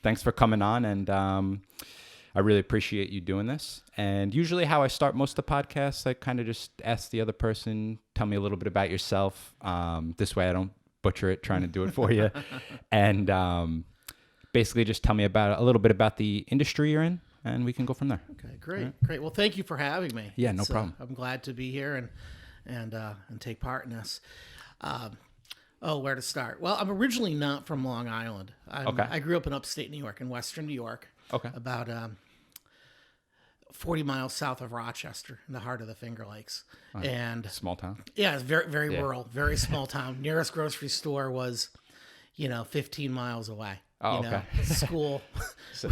Thanks for coming on, and I really appreciate you doing this. And usually, how I start most of the podcasts, I kind of just ask the other person, tell me a little bit about yourself. This way, I don't butcher it trying to do it for you, and basically just tell me about a little bit about the industry you're in, and we can go from there. Okay, great, great. Well, thank you for having me. Yeah, no problem. I'm glad to be here and take part in this. Where to start? Well, I'm originally not from Long Island. Okay. I grew up in upstate New York, in Western New York, Okay. about 40 miles south of Rochester, in the heart of the Finger Lakes. And Small town. yeah, it's very, very rural, very small town. Nearest grocery store was, 15 miles away. Oh, okay. School So,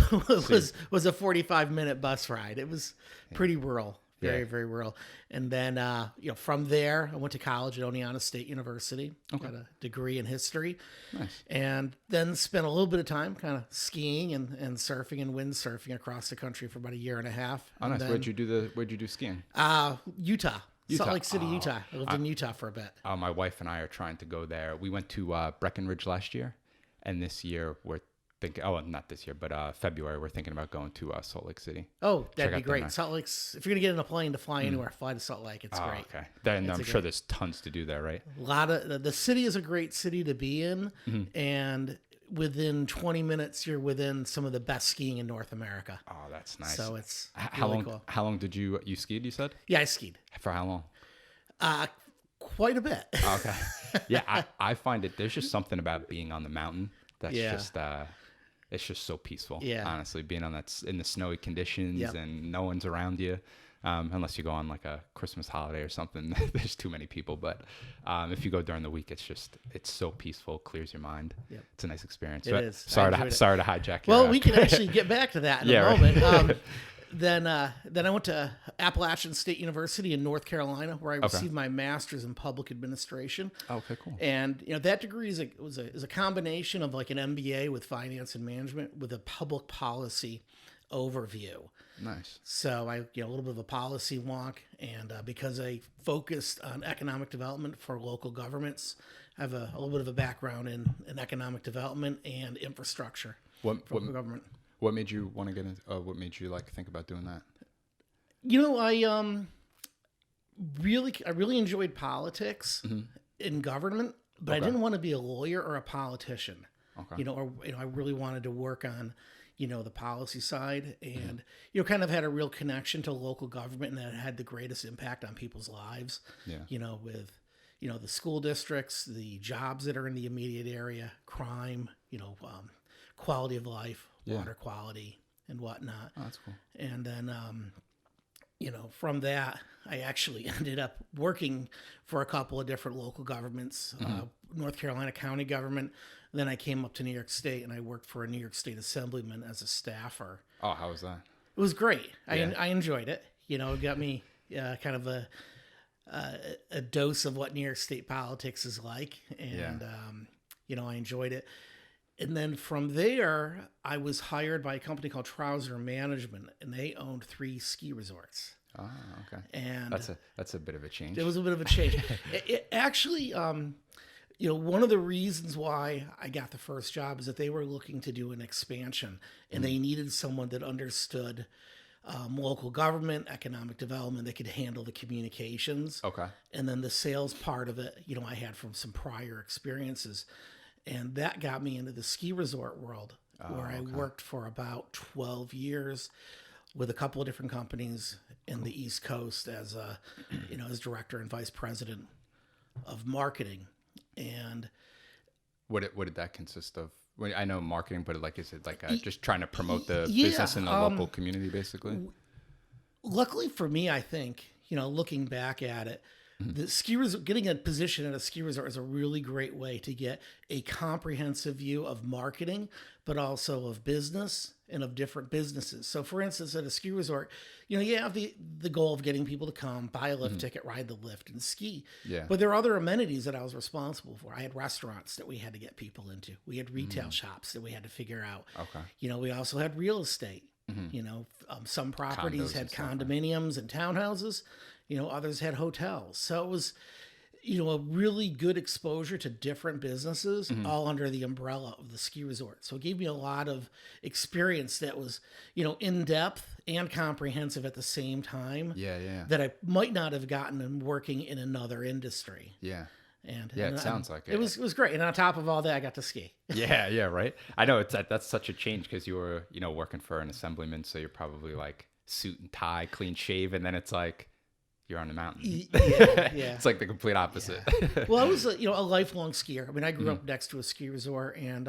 was a 45-minute bus ride. It was pretty rural, very, Yeah. very rural. And then, from there, I went to college at Oneonta State University. Okay. Got a degree in history. Nice. And then spent a little bit of time kind of skiing and surfing and windsurfing across the country for about a year and a half. Oh, And nice. then, Where'd you do skiing? Utah. Utah. Salt Lake City, Oh, Utah. I lived in Utah for a bit. My wife and I are trying to go there. We went to Breckenridge last year, and this year we're thinking. Oh, not this year, but February we're thinking about going to Salt Lake City. Oh, Check that'd be out the great. nice- Salt Lake's, if you're going to get in a plane to fly anywhere, fly to Salt Lake. It's Oh, great. okay. Then I'm a sure great- there's tons to do there, right? A lot of the city is a great city to be in, and within 20 minutes you're within some of the best skiing in North America. Oh, that's nice. So it's How really long? cool. How long did you skied? You said Yeah, I skied for how long? quite a bit. Oh, okay. Yeah, I find it. There's just something about being on the mountain that's Yeah. just. It's just so peaceful. Yeah. Honestly, being on in the snowy conditions Yep. and no one's around you, unless you go on like a Christmas holiday or something. There's too many people. But if you go during the week, it's so peaceful, clears your mind. Yep. It's a nice experience. It But is. I Sorry enjoyed it. sorry to hijack. Well, your, we can actually get back to that in Yeah, a right. moment. Then I went to Appalachian State University in North Carolina, where I received my master's in public administration. Oh, okay, cool. And that degree is a combination of like an MBA with finance and management with a public policy overview. Nice. So I, a little bit of a policy wonk, and because I focused on economic development for local governments, I have a little bit of a background in economic development and infrastructure What for government. what made you want to get into? What made you think about doing that? I really enjoyed politics in government, but I Okay. didn't want to be a lawyer or a politician. Okay. I really wanted to work on, the policy side, and kind of had a real connection to local government, and that had the greatest impact on people's lives. Yeah. With the school districts, the jobs that are in the immediate area, crime, quality of life, Yeah. water quality, and whatnot. Oh, that's cool. And then, from that, I actually ended up working for a couple of different local governments, North Carolina County government. Then I came up to New York State, and I worked for a New York State assemblyman as a staffer. Oh, how was that? It was great. Yeah. I enjoyed it. It got me kind of a dose of what New York State politics is like, and I enjoyed it. And then from there, I was hired by a company called Trouser Management, and they owned 3 ski resorts. Oh, okay. And That's a bit of a change. it was a bit of a change. It actually, one of the reasons why I got the first job is that they were looking to do an expansion, and they needed someone that understood local government, economic development, that could handle the communications. Okay. And then the sales part of it, I had from some prior experiences. And that got me into the ski resort world, where I worked for about 12 years with a couple of different companies in the East Coast as as director and vice president of marketing. And What did that consist of? Well, I know marketing, but is it just trying to promote the yeah, business in the local community, basically? luckily for me, I think, looking back at it, the ski resort, getting a position at a ski resort is a really great way to get a comprehensive view of marketing, but also of business and of different businesses. So, for instance, at a ski resort, you have the goal of getting people to come, buy a lift ticket, ride the lift, and ski. Yeah. But there are other amenities that I was responsible for. I had restaurants that we had to get people into. We had retail shops that we had to figure out. Okay. We also had real estate. Some properties Condos had and stuff, right? condominiums and townhouses. Others had hotels. So a really good exposure to different businesses all under the umbrella of the ski resort. So it gave me a lot of experience that was, in depth and comprehensive at the same time. Yeah. That I might not have gotten in working in another industry. Yeah. And Yeah, it sounds like it was great. And on top of all that, I got to ski. Yeah, right. I know that's such a change because you were, working for an assemblyman, so you're probably like suit and tie, clean shave, and then it's like you're on the mountain. Yeah. It's like the complete opposite. Yeah. Well, I was a lifelong skier. I mean, I grew up next to a ski resort, and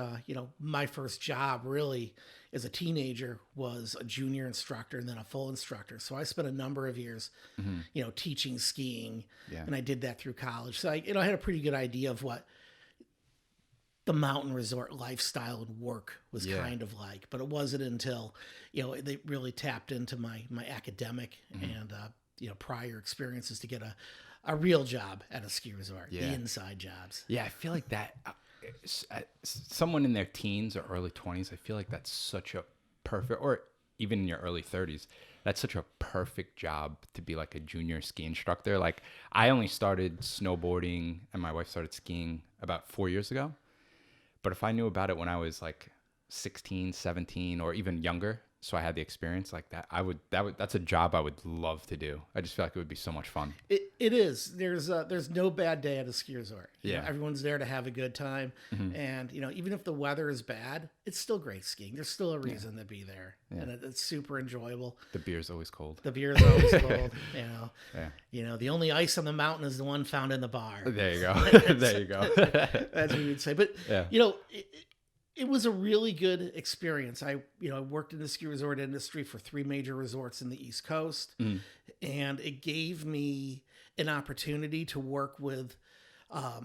my first job really as a teenager was a junior instructor and then a full instructor. So I spent a number of years, teaching skiing, and I did that through college. So I had a pretty good idea of what the mountain resort lifestyle and work was kind of like. But it wasn't until they really tapped into my academic and prior experiences to get a real job at a ski resort, the inside jobs. Yeah, I feel like that. Someone in their teens or early 20s, I feel like that's such a perfect, or even in your early 30s, that's such a perfect job to be like a junior ski instructor. Like I only started snowboarding and my wife started skiing about 4 years ago. But if I knew about it when I was like 16, 17, or even younger, so I had the experience like that, that's a job I would love to do. I just feel like it would be so much fun. It is. There's no bad day at a ski resort. Everyone's there to have a good time. And, even if the weather is bad, it's still great skiing. There's still a reason to be there. And it's super enjoyable. The beer's always cold. The only ice on the mountain is the one found in the bar. There you go. There you go. That's what you'd say. But, it was a really good experience. I worked in the ski resort industry for 3 major resorts in the East Coast, and it gave me an opportunity to work with,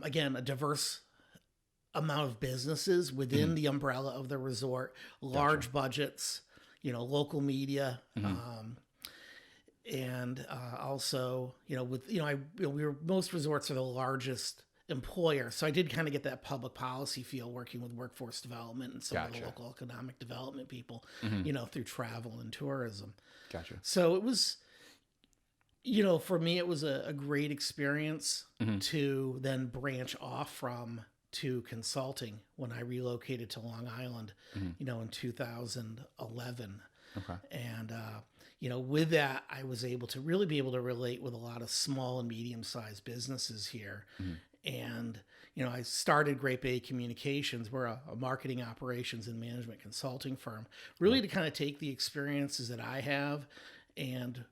again, a diverse amount of businesses within the umbrella of the resort, large budgets, local media, and also, most resorts are the largest employer. So I did kind of get that public policy feel working with workforce development and some of the local economic development people, through travel and tourism. Gotcha. So it was, for me, it was a great experience to then branch off from to consulting when I relocated to Long Island, in 2011. Okay. And, with that, I was able to really be able to relate with a lot of small and medium-sized businesses here. And, I started Great Bay Communications. We're a marketing operations and management consulting firm, really to kind of take the experiences that I have and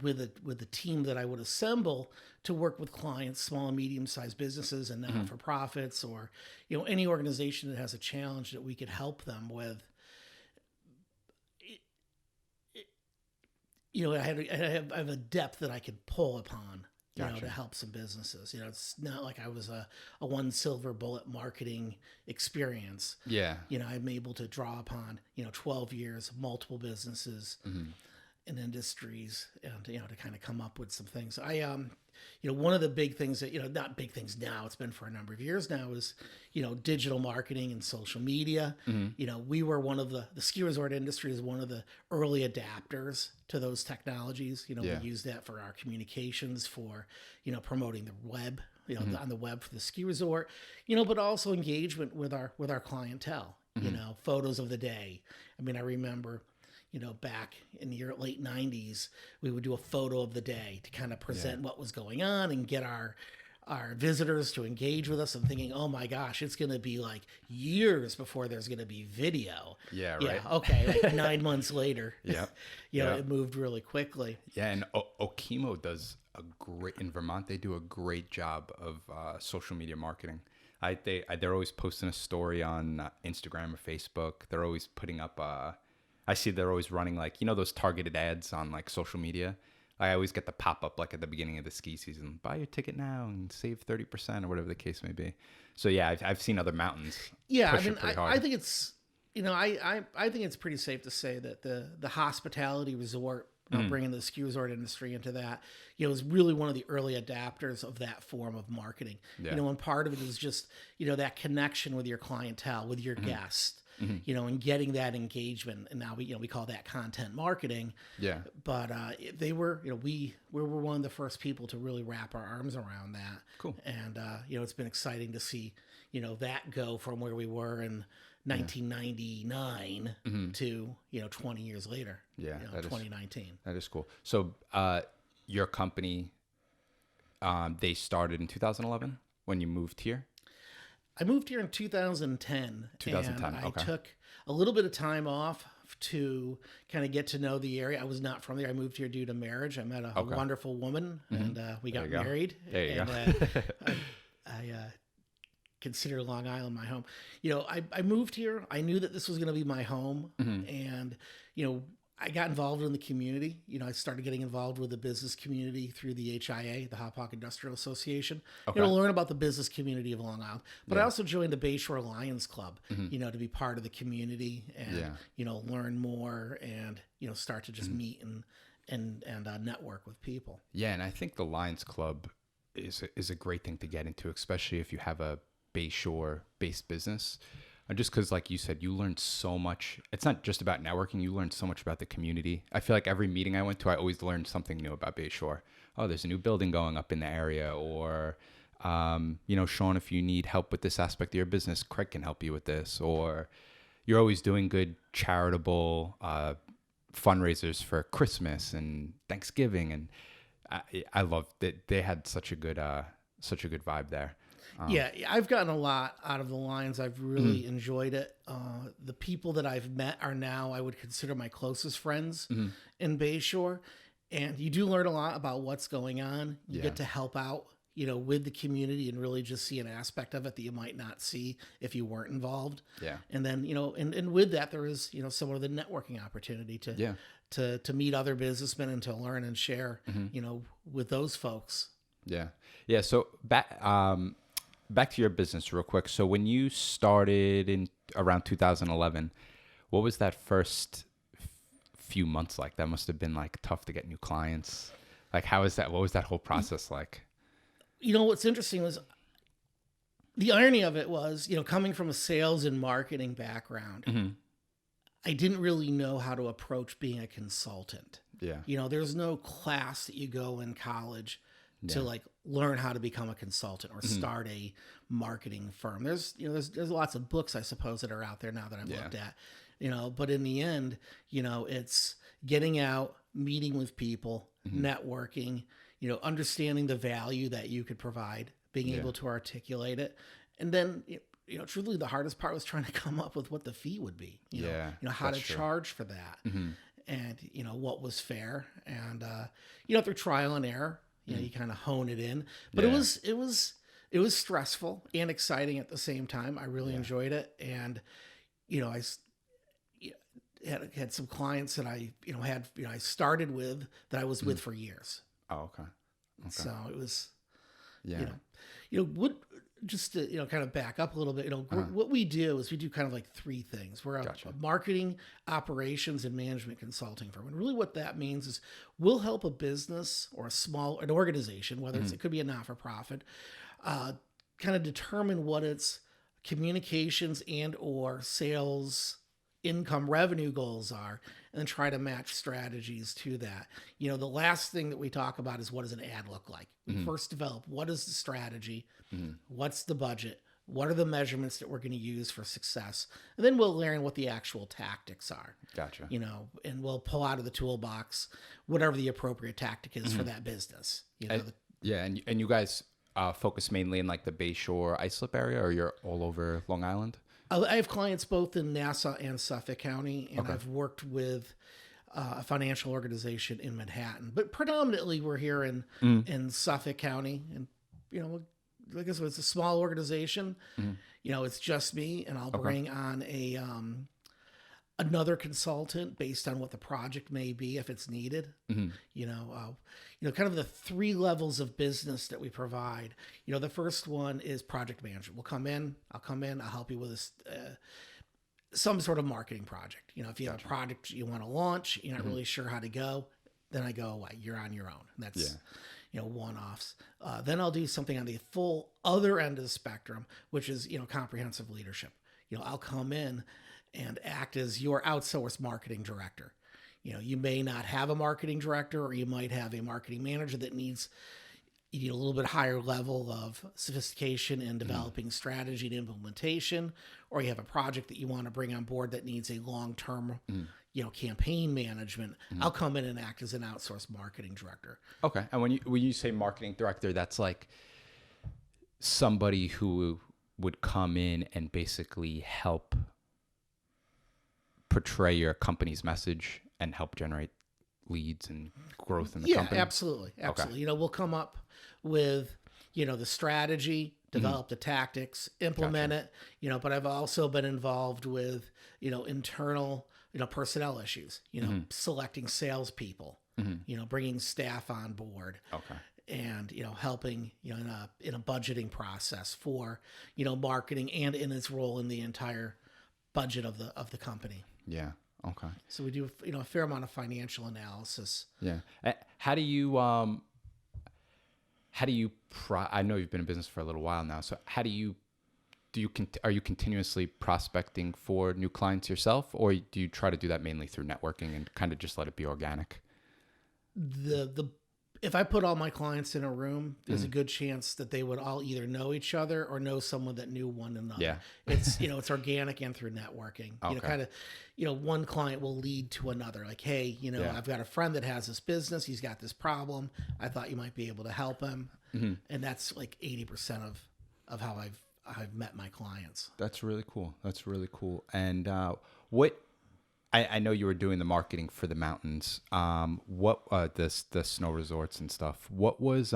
with the team that I would assemble to work with clients, small and medium-sized businesses and not-for-profits or, any organization that has a challenge that we could help them with. I have a depth that I could pull upon. To help some businesses. It's not like I was a one silver bullet marketing experience. Yeah. I'm able to draw upon, 12 years, multiple businesses and industries and, to kind of come up with some things. One of the big things that, not big things now, it's been for a number of years now is, digital marketing and social media. We were one of the ski resort industry is one of the early adapters to those technologies. We use that for our communications, for, promoting the web, on the web for the ski resort, but also engagement with our clientele, photos of the day. I mean, I remember, back in the late 90s, we would do a photo of the day to kind of present what was going on and get our visitors to engage with us. I'm thinking, oh my gosh, it's going to be like years before there's going to be video. Yeah, right. Yeah, okay, like 9 months later. It moved really quickly. Yeah, and Okemo does in Vermont, they do a great job of social media marketing. They're always posting a story on Instagram or Facebook. They're always putting up I see they're always running like, those targeted ads on like social media. I always get the pop-up like at the beginning of the ski season, buy your ticket now and save 30% or whatever the case may be. So yeah, I've seen other mountains. Yeah, push it pretty hard. I think it's, I think it's pretty safe to say that the hospitality resort, bringing the ski resort industry into that, is really one of the early adapters of that form of marketing. And part of it is just, that connection with your clientele, with your guests. and getting that engagement. And now we call that content marketing. Yeah. But they were, we were one of the first people to really wrap our arms around that. Cool. And, it's been exciting to see, that go from where we were in 1999 to, 20 years later. Yeah. 2019. That is cool. So, your company, they started in 2011 when you moved here? I moved here in 2010. 2010, and okay. I took a little bit of time off to kind of get to know the area. I was not from there. I moved here due to marriage. I met a wonderful woman, and we got married. There you go. I consider Long Island my home. I moved here. I knew that this was going to be my home, and I got involved in the community. I started getting involved with the business community through the HIA, the Hauppauge Industrial Association, to learn about the business community of Long Island. But I also joined the Bayshore Lions Club, to be part of the community and, learn more and, start to just meet and network with people. Yeah, and I think the Lions Club is a great thing to get into, especially if you have a Bayshore-based business. And just because, like you said, you learned so much. It's not just about networking. You learned so much about the community. I feel like every meeting I went to, I always learned something new about Bayshore. Oh, there's a new building going up in the area. Or, Sean, if you need help with this aspect of your business, Craig can help you with this. Or you're always doing good charitable fundraisers for Christmas and Thanksgiving. And I love that they had such a good vibe there. Yeah, I've gotten a lot out of the Lions. I've really enjoyed it. The people that I've met are now, I would consider my closest friends in Bayshore. And you do learn a lot about what's going on. You get to help out, with the community and really just see an aspect of it that you might not see if you weren't involved. Yeah. And then, and with that, there is, some of the networking opportunity to meet other businessmen and to learn and share, with those folks. Yeah. Yeah. So back to your business real quick. So when you started in around 2011, what was that first few months like? That must have been like tough to get new clients. Like, how is that? What was that whole process like? What's interesting was the irony of it was, coming from a sales and marketing background, I didn't really know how to approach being a consultant. Yeah. There's no class that you go in college to like learn how to become a consultant or start a marketing firm. There's lots of books, I suppose, that are out there now that I've looked at, but in the end, it's getting out, meeting with people, networking, understanding the value that you could provide, being able to articulate it. And then, truthfully, the hardest part was trying to come up with what the fee would be, how to charge for that and, what was fair. And, through trial and error, you kind of hone it in, but it was stressful and exciting at the same time. I really enjoyed it. And, I had some clients that I started with that I was with for years. Oh, okay. So it was, just to, kind of back up a little bit, what we do is we do kind of like three things. We're a marketing, operations, and management consulting firm. And really what that means is we'll help a business or an organization, whether it could be a not-for-profit, kind of determine what its communications and or sales income revenue goals are, and then try to match strategies to that. The last thing that we talk about is what does an ad look like? We first develop what is the strategy, what's the budget, what are the measurements that we're going to use for success, and then we'll learn what the actual tactics are. Gotcha. And we'll pull out of the toolbox whatever the appropriate tactic is for that business. And you guys focus mainly in like the Bayshore Islip area, or you're all over Long Island? I have clients both in Nassau and Suffolk County, and I've worked with a financial organization in Manhattan, but predominantly we're here in Suffolk County. And, I guess it's a small organization, it's just me, and I'll bring on another consultant based on what the project may be if it's needed. Kind of the three levels of business that we provide. The first one is project management. I'll come in, I'll help you with some sort of marketing project. If you have a project you want to launch, you're not really sure how to go, then I go, you're on your own. And that's, one-offs. Then I'll do something on the full other end of the spectrum, which is, comprehensive leadership. I'll come in and act as your outsourced marketing director. You may not have a marketing director, or you might have a marketing manager that needs a little bit higher level of sophistication in developing strategy and implementation, or you have a project that you want to bring on board that needs a long-term, campaign management. I'll come in and act as an outsourced marketing director. Okay. And when you say marketing director, that's like somebody who would come in and basically help portray your company's message and help generate leads and growth in the company? Yeah, absolutely. Okay. We'll come up with, the strategy, develop the tactics, implement it, but I've also been involved with, internal, personnel issues, selecting salespeople, bringing staff on board. Okay. And, helping, in a budgeting process for, marketing and in its role in the entire budget of the company. Yeah. Okay. So we do, a fair amount of financial analysis. Yeah. How do you, I know you've been in business for a little while now. So how are you continuously prospecting for new clients yourself, or do you try to do that mainly through networking and kind of just let it be organic? If I put all my clients in a room, there's a good chance that they would all either know each other or know someone that knew one another. Yeah. It's, it's organic and through networking. Okay. One client will lead to another. Like, hey, I've got a friend that has this business. He's got this problem. I thought you might be able to help him. Mm-hmm. And that's like 80% of how I've met my clients. That's really cool. And I know you were doing the marketing for the mountains. What the snow resorts and stuff. What was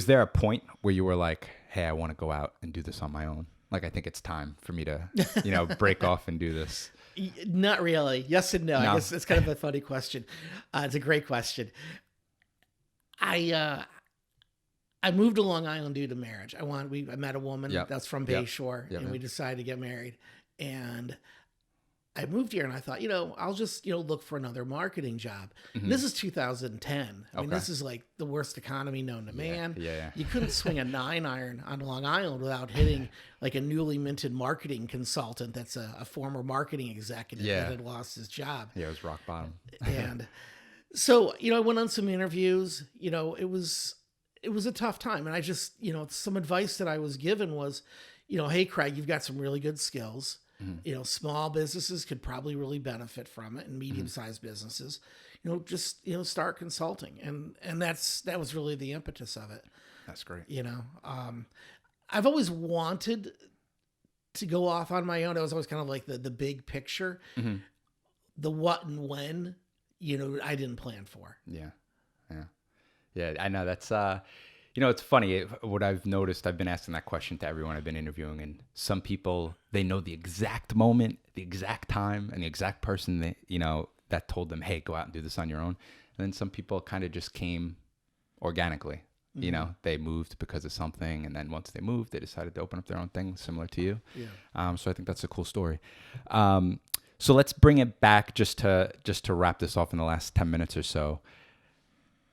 there a point where you were like, hey, I want to go out and do this on my own? Like, I think it's time for me to, break off and do this. Not really. Yes and no. I guess it's kind of a funny question. It's a great question. I moved to Long Island due to marriage. I met a woman that's from Bayshore, and we decided to get married. And I moved here and I thought, I'll just, look for another marketing job. Mm-hmm. This is 2010. I mean, this is like the worst economy known to man. Yeah. You couldn't swing a 9-iron on Long Island without hitting like a newly minted marketing consultant that's a former marketing executive that had lost his job. Yeah, it was rock bottom. And so, I went on some interviews. It was a tough time. And I just, some advice that I was given was, hey, Craig, you've got some really good skills. Mm-hmm. Small businesses could probably really benefit from it, and medium-sized businesses, just, start consulting. And that was really the impetus of it. That's great. I've always wanted to go off on my own. I was always kind of like the big picture, the what and when, I didn't plan for. Yeah. I know that's, it's funny. What I've noticed, I've been asking that question to everyone I've been interviewing, and some people, they know the exact moment, the exact time, and the exact person that, that told them, hey, go out and do this on your own. And then some people kind of just came organically. Mm-hmm. They moved because of something, and then once they moved, they decided to open up their own thing similar to you. Yeah. So I think that's a cool story. So let's bring it back just to wrap this off in the last 10 minutes or so.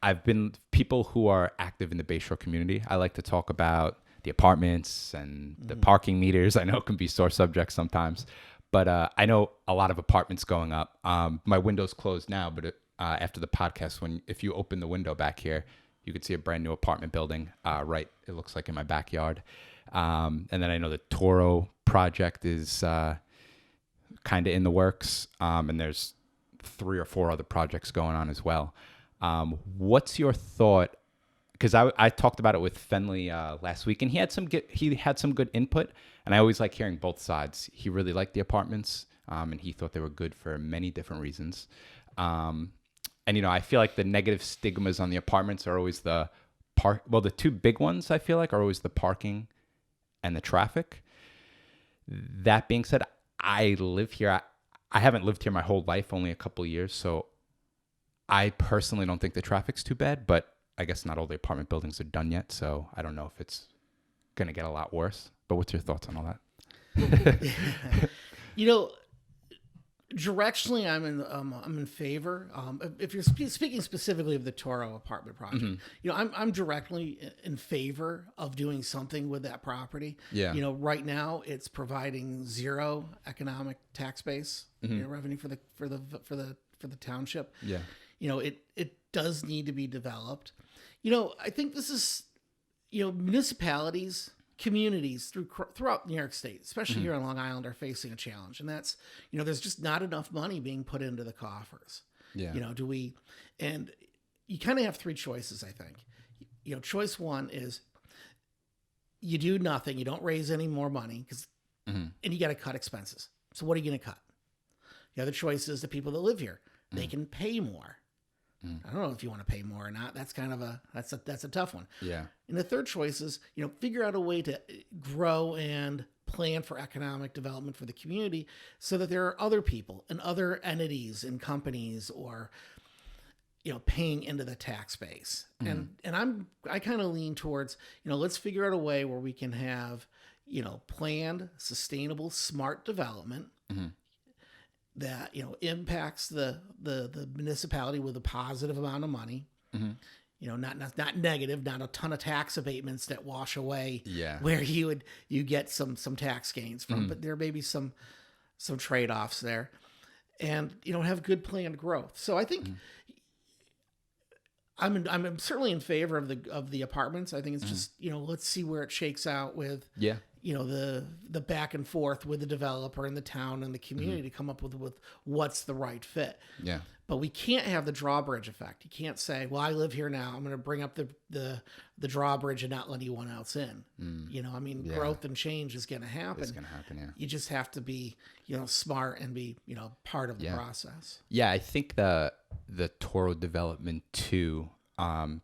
I've been people who are active in the Bayshore community. I like to talk about the apartments and the parking meters. I know it can be sore subjects sometimes, but I know a lot of apartments going up. My window's closed now, but after the podcast, if you open the window back here, you could see a brand new apartment building right, it looks like in my backyard. And then I know the Toro project is kind of in the works, and there's 3 or 4 other projects going on as well. What's your thought? Because I talked about it with Fenley last week, and he had some good input. And I always like hearing both sides. He really liked the apartments, and he thought they were good for many different reasons. And I feel like the negative stigmas on the apartments are always the park. Well, the 2 big ones I feel like are always the parking and the traffic. That being said, I live here. I haven't lived here my whole life, only a couple of years, so I personally don't think the traffic's too bad, but I guess not all the apartment buildings are done yet, so I don't know if it's going to get a lot worse. But what's your thoughts on all that? Directionally, I'm in favor. If you're speaking specifically of the Toro apartment project, I'm directly in favor of doing something with that property. Yeah. Right now it's providing zero economic tax base, revenue for the township. Yeah. It does need to be developed. I think this is, municipalities, communities throughout New York State, especially here on Long Island, are facing a challenge, and that's there's just not enough money being put into the coffers. Yeah. And you kind of have three choices, I think. Choice one is you do nothing, you don't raise any more money and you got to cut expenses. So what are you going to cut? The other choice is the people that live here, they can pay more. I don't know if you want to pay more or not. That's kind of that's a tough one. Yeah. And the third choice is, figure out a way to grow and plan for economic development for the community so that there are other people and other entities and companies or, paying into the tax base. And I kind of lean towards, let's figure out a way where we can have, planned, sustainable, smart development that impacts the municipality with a positive amount of money. Not negative, not a ton of tax abatements that wash away where you get some tax gains from, but there may be some trade-offs there, and have good planned growth. So I think I'm certainly in favor of the apartments. I think it's just let's see where it shakes out with the back and forth with the developer and the town and the community to come up with what's the right fit. Yeah. But we can't have the drawbridge effect. You can't say, well, I live here now, I'm going to bring up the drawbridge and not let anyone else in. Growth and change is going to happen. It's going to happen, yeah. You just have to be, smart and be, part of the process. Yeah, I think the Toro development too,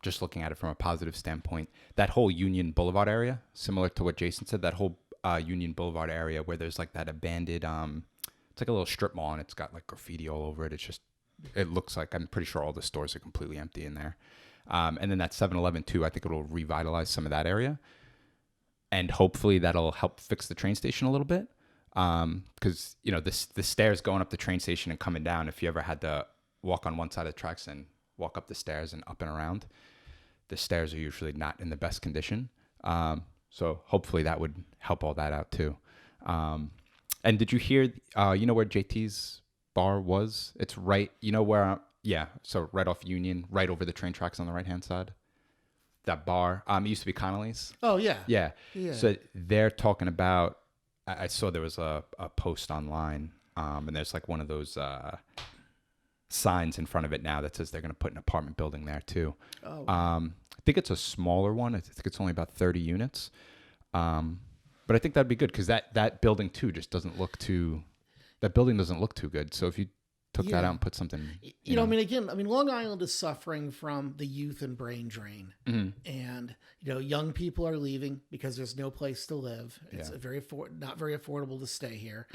just looking at it from a positive standpoint, that whole Union Boulevard area, similar to what Jason said, that whole Union Boulevard area where there's like that abandoned, it's like a little strip mall and it's got like graffiti all over it. It looks like, I'm pretty sure all the stores are completely empty in there. And then that 7-Eleven too, I think it'll revitalize some of that area. And hopefully that'll help fix the train station a little bit. Because, the stairs going up the train station and coming down, if you ever had to walk on one side of the tracks and walk up the stairs and up and around, the stairs are usually not in the best condition. So hopefully that would help all that out too. And did you hear, where JT's bar was? It's right, so right off Union, right over the train tracks on the right-hand side. That bar, it used to be Connolly's. Oh, yeah. Yeah. So they're talking about, I saw there was a post online, and there's like one of those signs in front of it now that says they're going to put an apartment building there too. Oh. I think it's a smaller one. I think it's only about 30 units. But I think that'd be good because that building too just doesn't look too. That building doesn't look too good. So if you took that out and put something, Long Island is suffering from the youth and brain drain, and young people are leaving because there's no place to live. It's not very affordable to stay here.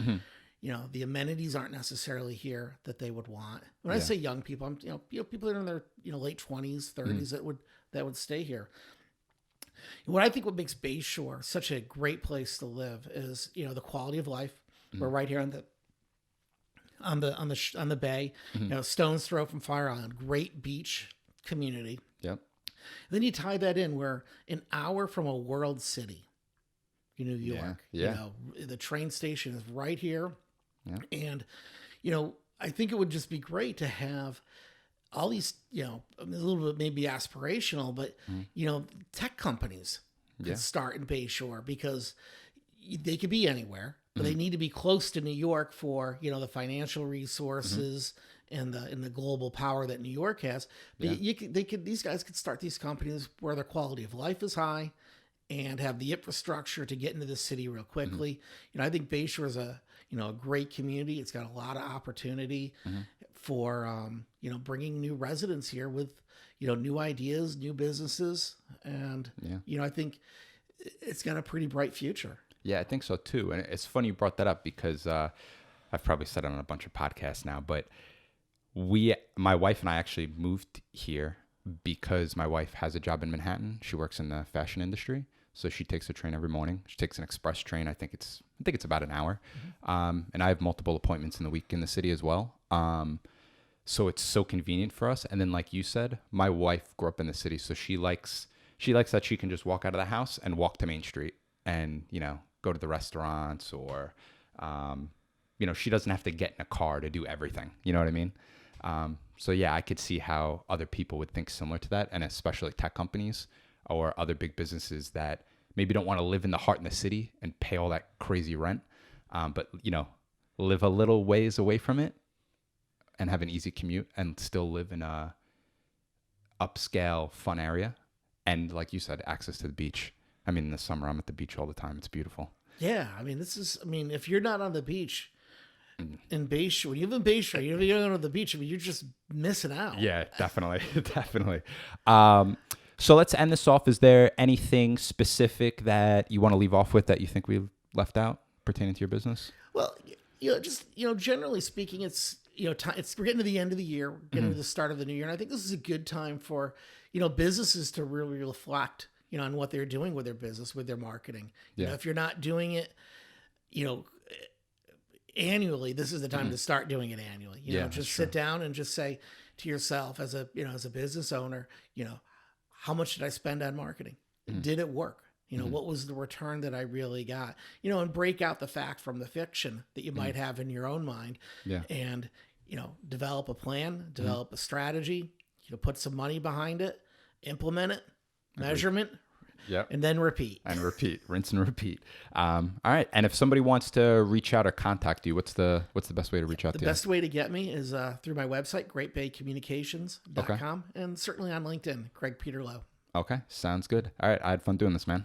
The amenities aren't necessarily here that they would want. When I say young people, I'm people that are in their late 20s, 30s that would stay here. What I think what makes Bayshore such a great place to live is the quality of life. We're right here on the bay, stone's throw from Fire Island, great beach community. Yep. Then you tie that in, we're an hour from a world city, New York. Yeah. The train station is right here. Yeah. And, I think it would just be great to have all these, a little bit maybe aspirational, but, tech companies could start in Bayshore because they could be anywhere, but they need to be close to New York for, the financial resources and the global power that New York has. But these guys could start these companies where their quality of life is high and have the infrastructure to get into the city real quickly. I think Bayshore is a great community. It's got a lot of opportunity for, bringing new residents here with, new ideas, new businesses. And, I think it's got a pretty bright future. Yeah, I think so too. And it's funny you brought that up because I've probably said it on a bunch of podcasts now, but my wife and I actually moved here because my wife has a job in Manhattan. She works in the fashion industry. So she takes a train every morning. She takes an express train. I think it's about an hour. And I have multiple appointments in the week in the city as well. So it's so convenient for us. And then, like you said, my wife grew up in the city, so she likes that she can just walk out of the house and walk to Main Street, and go to the restaurants, or she doesn't have to get in a car to do everything. You know what I mean? So yeah, I could see how other people would think similar to that, and especially tech companies or other big businesses that maybe don't want to live in the heart in the city and pay all that crazy rent, but live a little ways away from it and have an easy commute and still live in a upscale, fun area. And like you said, access to the beach. I mean, in the summer, I'm at the beach all the time. It's beautiful. Yeah, I mean, if you're not on the beach in Bayshore, when you live in Bayshore, you're going to the beach, I mean, you're just missing out. Yeah, definitely. Definitely. So let's end this off. Is there anything specific that you want to leave off with that you think we left out pertaining to your business? Well, generally speaking, it's, we're getting to the end of the year, we're getting to the start of the new year. And I think this is a good time for, businesses to really reflect, on what they're doing with their business, with their marketing. If you're not doing it, annually, this is the time to start doing it annually. Just sit down and just say to yourself as a business owner, how much did I spend on marketing? Did it work? What was the return that I really got? And break out the fact from the fiction that you might have in your own mind. Yeah. And, develop a plan, develop a strategy, put some money behind it, implement it, measurement, Yep. and then repeat. Rinse and repeat. All right. And if somebody wants to reach out or contact you, what's the best way to reach out to you? The best way to get me is through my website, greatbaycommunications.com, and certainly on LinkedIn, Craig Peterlow. Okay. Sounds good. All right. I had fun doing this, man.